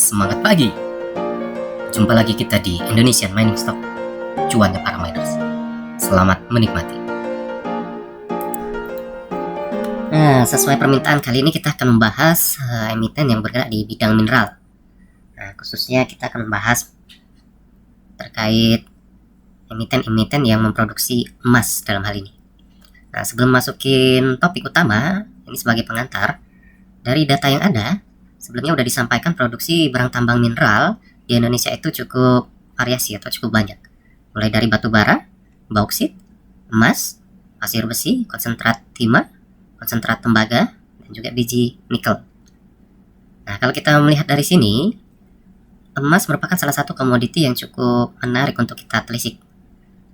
Semangat pagi. Jumpa lagi kita di Indonesian Mining Stock, cuannya para miners. Selamat menikmati. Nah, sesuai permintaan kali ini kita akan membahas emiten yang bergerak di bidang mineral. Nah, khususnya kita akan membahas terkait emiten-emiten yang memproduksi emas dalam hal ini. Nah, sebelum masukin topik utama, ini sebagai pengantar, dari data yang ada, sebelumnya sudah disampaikan produksi barang tambang mineral di Indonesia itu cukup variasi atau cukup banyak. Mulai dari batu bara, bauksit, emas, pasir besi, konsentrat timah, konsentrat tembaga, dan juga biji nikel. Nah, kalau kita melihat dari sini, emas merupakan salah satu komoditi yang cukup menarik untuk kita telisik.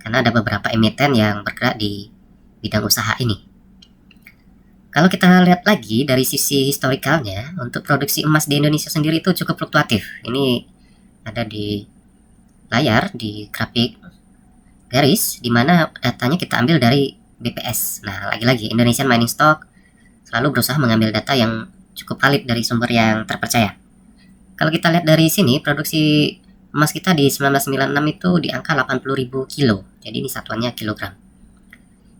Karena ada beberapa emiten yang bergerak di bidang usaha ini. Kalau kita lihat lagi dari sisi historikalnya, untuk produksi emas di Indonesia sendiri itu cukup fluktuatif. Ini ada di layar, di grafik garis, di mana datanya kita ambil dari BPS. Nah, lagi-lagi Indonesian Mining Stock selalu berusaha mengambil data yang cukup valid dari sumber yang terpercaya. Kalau kita lihat dari sini, produksi emas kita di 1996 itu di angka 80.000 kilo. Jadi ini satuannya kilogram.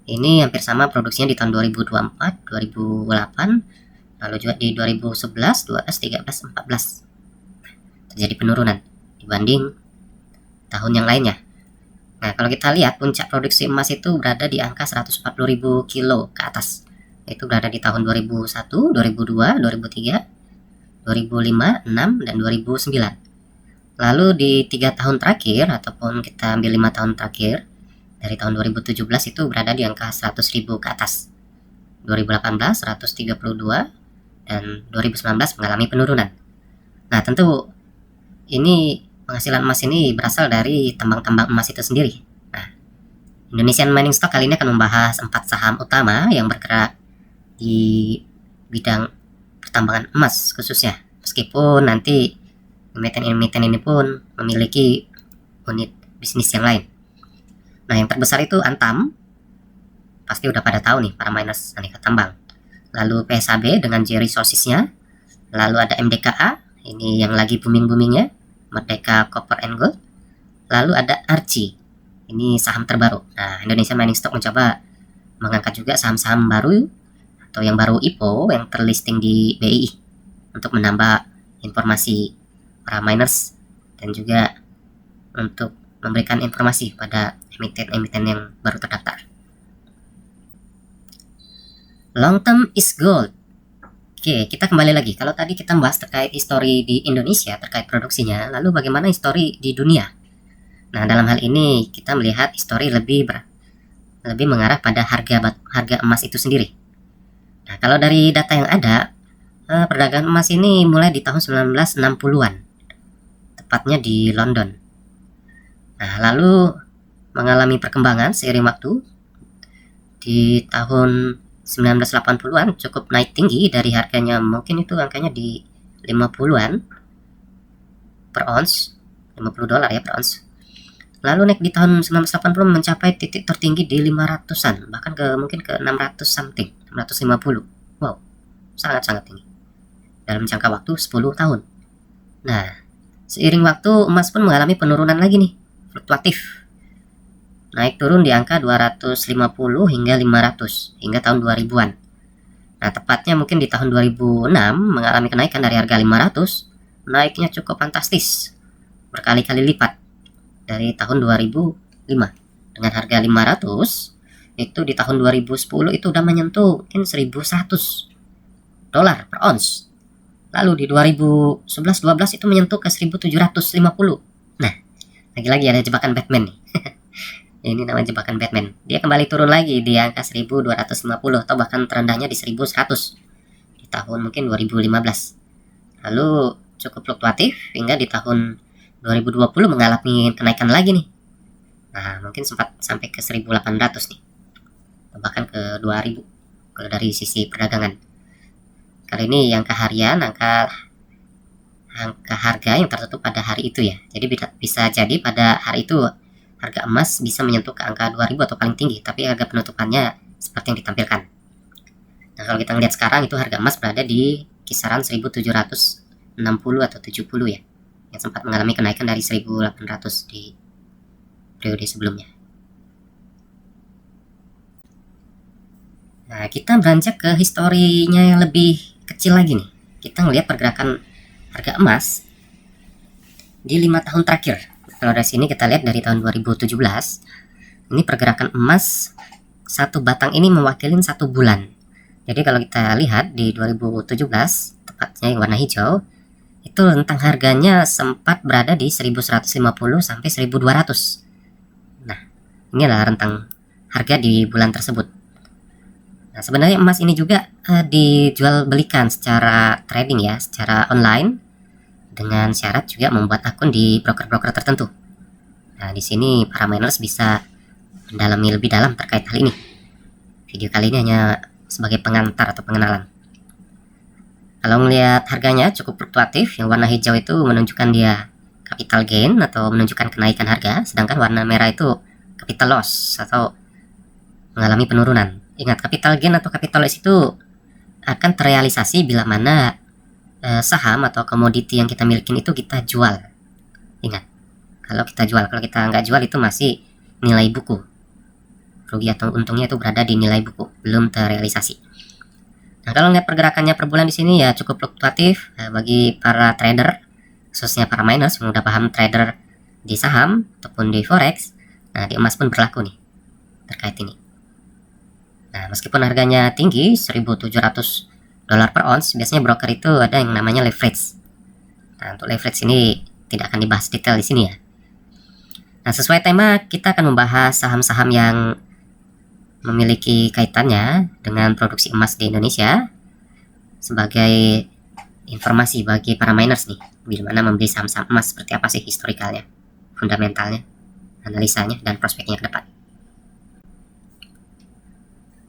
Ini hampir sama produksinya di tahun 2024, 2008, lalu juga di 2011, 12, 13, 14. Terjadi penurunan dibanding tahun yang lainnya. Nah, kalau kita lihat puncak produksi emas itu berada di angka 140.000 kilo ke atas. Itu berada di tahun 2001, 2002, 2003, 2005, 6, dan 2009. Lalu di 3 tahun terakhir, ataupun kita ambil 5 tahun terakhir, dari tahun 2017 itu berada di angka 100.000 ke atas. 2018 132 dan 2019 mengalami penurunan. Nah, tentu ini penghasilan emas ini berasal dari tambang-tambang emas itu sendiri. Nah, Indonesian Mining Stock kali ini akan membahas 4 saham utama yang bergerak di bidang pertambangan emas khususnya. Meskipun nanti emiten-emiten ini pun memiliki unit bisnis yang lain. Nah, yang terbesar itu Antam. Pasti udah pada tahu nih para miners aneka tambang. Lalu PSAB dengan J Resources-nya. Lalu ada MDKA, ini yang lagi booming-boomingnya, Merdeka Copper and Gold. Lalu ada Archie, ini saham terbaru. Nah, Indonesia Mining Stock mencoba mengangkat juga saham-saham baru atau yang baru IPO yang terlisting di BII untuk menambah informasi para miners dan juga untuk memberikan informasi pada emiten-emiten yang baru terdaftar. Long term is gold. Oke, kita kembali lagi. Kalau tadi kita bahas terkait histori di Indonesia terkait produksinya, lalu bagaimana histori di dunia? Nah, dalam hal ini kita melihat histori lebih mengarah pada harga emas itu sendiri. Nah, kalau dari data yang ada, perdagangan emas ini mulai di tahun 1960-an, tepatnya di London. Nah, lalu mengalami perkembangan seiring waktu. Di tahun 1980-an cukup naik tinggi dari harganya, mungkin itu angkanya di 50-an per ons, 50 dolar ya per ons. Lalu naik di tahun 1980 mencapai titik tertinggi di 500-an, bahkan mungkin ke 600 something, 650. Wow, sangat-sangat tinggi dalam jangka waktu 10 tahun. Nah, seiring waktu emas pun mengalami penurunan lagi nih, fluktuatif. Naik turun di angka 250 hingga 500 hingga tahun 2000-an. Nah, tepatnya mungkin di tahun 2006 mengalami kenaikan dari harga 500, naiknya cukup fantastis, berkali-kali lipat dari tahun 2005. Dengan harga 500, itu di tahun 2010 itu udah menyentuh mungkin 1.100 dolar per ons. Lalu di 2011-12 itu menyentuh ke 1.750. Nah, lagi-lagi ada jebakan Batman nih. Ini namanya jebakan Batman. Dia kembali turun lagi di angka 1.250 atau bahkan terendahnya di 1.100 di tahun mungkin 2015. Lalu cukup fluktuatif hingga di tahun 2020 mengalami kenaikan lagi nih. Nah, mungkin sempat sampai ke 1.800 nih. Atau bahkan ke 2.000 kalau dari sisi perdagangan. Kali ini angka harian, angka harga yang tertutup pada hari itu ya. Jadi bisa jadi pada hari itu harga emas bisa menyentuh ke angka 2.000 atau paling tinggi, tapi harga penutupannya seperti yang ditampilkan. Nah, kalau kita lihat sekarang itu harga emas berada di kisaran 1.700 60 atau 70 ya, yang sempat mengalami kenaikan dari 1.800 di periode sebelumnya. Nah, kita beranjak ke historinya yang lebih kecil lagi nih. Kita ngelihat pergerakan harga emas di 5 tahun terakhir. Kalau dari sini kita lihat dari tahun 2017, ini pergerakan emas satu batang ini mewakili 1 bulan. Jadi kalau kita lihat di 2017, tepatnya yang warna hijau, itu rentang harganya sempat berada di 1150 sampai 1200. Nah, inilah rentang harga di bulan tersebut. Nah, sebenarnya emas ini juga dijual belikan secara trading ya, secara online, dengan syarat juga membuat akun di broker-broker tertentu. Nah, di sini para miners bisa mendalami lebih dalam terkait hal ini. Video kali ini hanya sebagai pengantar atau pengenalan. Kalau melihat harganya cukup fluktuatif, yang warna hijau itu menunjukkan dia capital gain atau menunjukkan kenaikan harga, sedangkan warna merah itu capital loss atau mengalami penurunan. Ingat, capital gain atau capital loss itu akan terrealisasi bila mana saham atau komoditi yang kita miliki itu kita jual. Ingat, kalau kita jual, kalau kita nggak jual itu masih nilai buku. Rugi atau untungnya itu berada di nilai buku, belum terrealisasi. Nah, kalau lihat pergerakannya per bulan di sini ya cukup fluktuatif bagi para trader, khususnya para miners yang udah paham trader di saham ataupun di forex. Nah, di emas pun berlaku nih terkait ini. Nah, meskipun harganya tinggi, 1.700 dolar per ounce, biasanya broker itu ada yang namanya leverage. Nah, untuk leverage ini tidak akan dibahas detail di sini ya. Nah, sesuai tema, kita akan membahas saham-saham yang memiliki kaitannya dengan produksi emas di Indonesia sebagai informasi bagi para miners nih, bagaimana membeli saham-saham emas, seperti apa sih historikalnya, fundamentalnya, analisanya, dan prospeknya ke depan.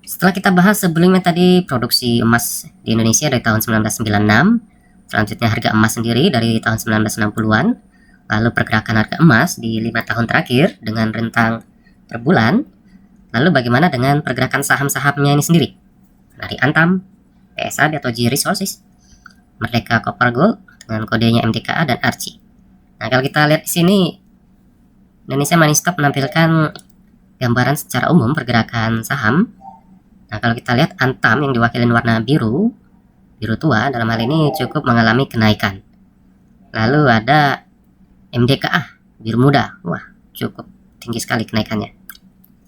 Setelah kita bahas sebelumnya tadi produksi emas di Indonesia dari tahun 1996, selanjutnya harga emas sendiri dari tahun 1960-an, lalu pergerakan harga emas di 5 tahun terakhir dengan rentang per bulan, lalu bagaimana dengan pergerakan saham-sahamnya ini sendiri. Dari Antam, PSAB atau G Resources, Merdeka Copper Gold dengan kodenya MDKA, dan Archie. Nah, kalau kita lihat di sini, Indonesia Money Stop menampilkan gambaran secara umum pergerakan saham. Nah, kalau kita lihat Antam yang diwakilin warna biru tua dalam hal ini cukup mengalami kenaikan. Lalu ada MDKA biru muda, wah cukup tinggi sekali kenaikannya.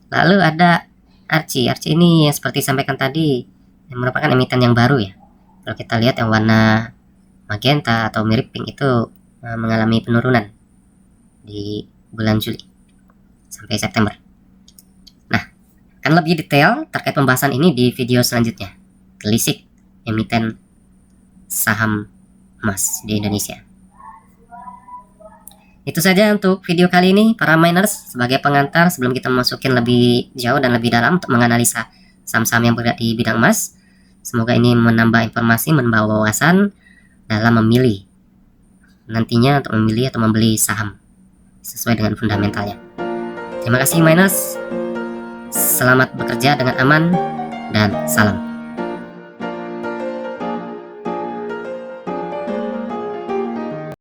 Lalu ada Archie ini seperti sampaikan tadi yang merupakan emiten yang baru ya. Kalau kita lihat yang warna magenta atau mirip pink itu mengalami penurunan di bulan Juli sampai September. Akan lebih detail terkait pembahasan ini di video selanjutnya. Telisik emiten saham emas di Indonesia. Itu saja untuk video kali ini para miners, sebagai pengantar sebelum kita masukin lebih jauh dan lebih dalam untuk menganalisa saham-saham yang bergerak di bidang emas. Semoga ini menambah informasi, menambah wawasan dalam memilih nantinya untuk memilih atau membeli saham sesuai dengan fundamentalnya. Terima kasih miners. Selamat bekerja dengan aman dan salam.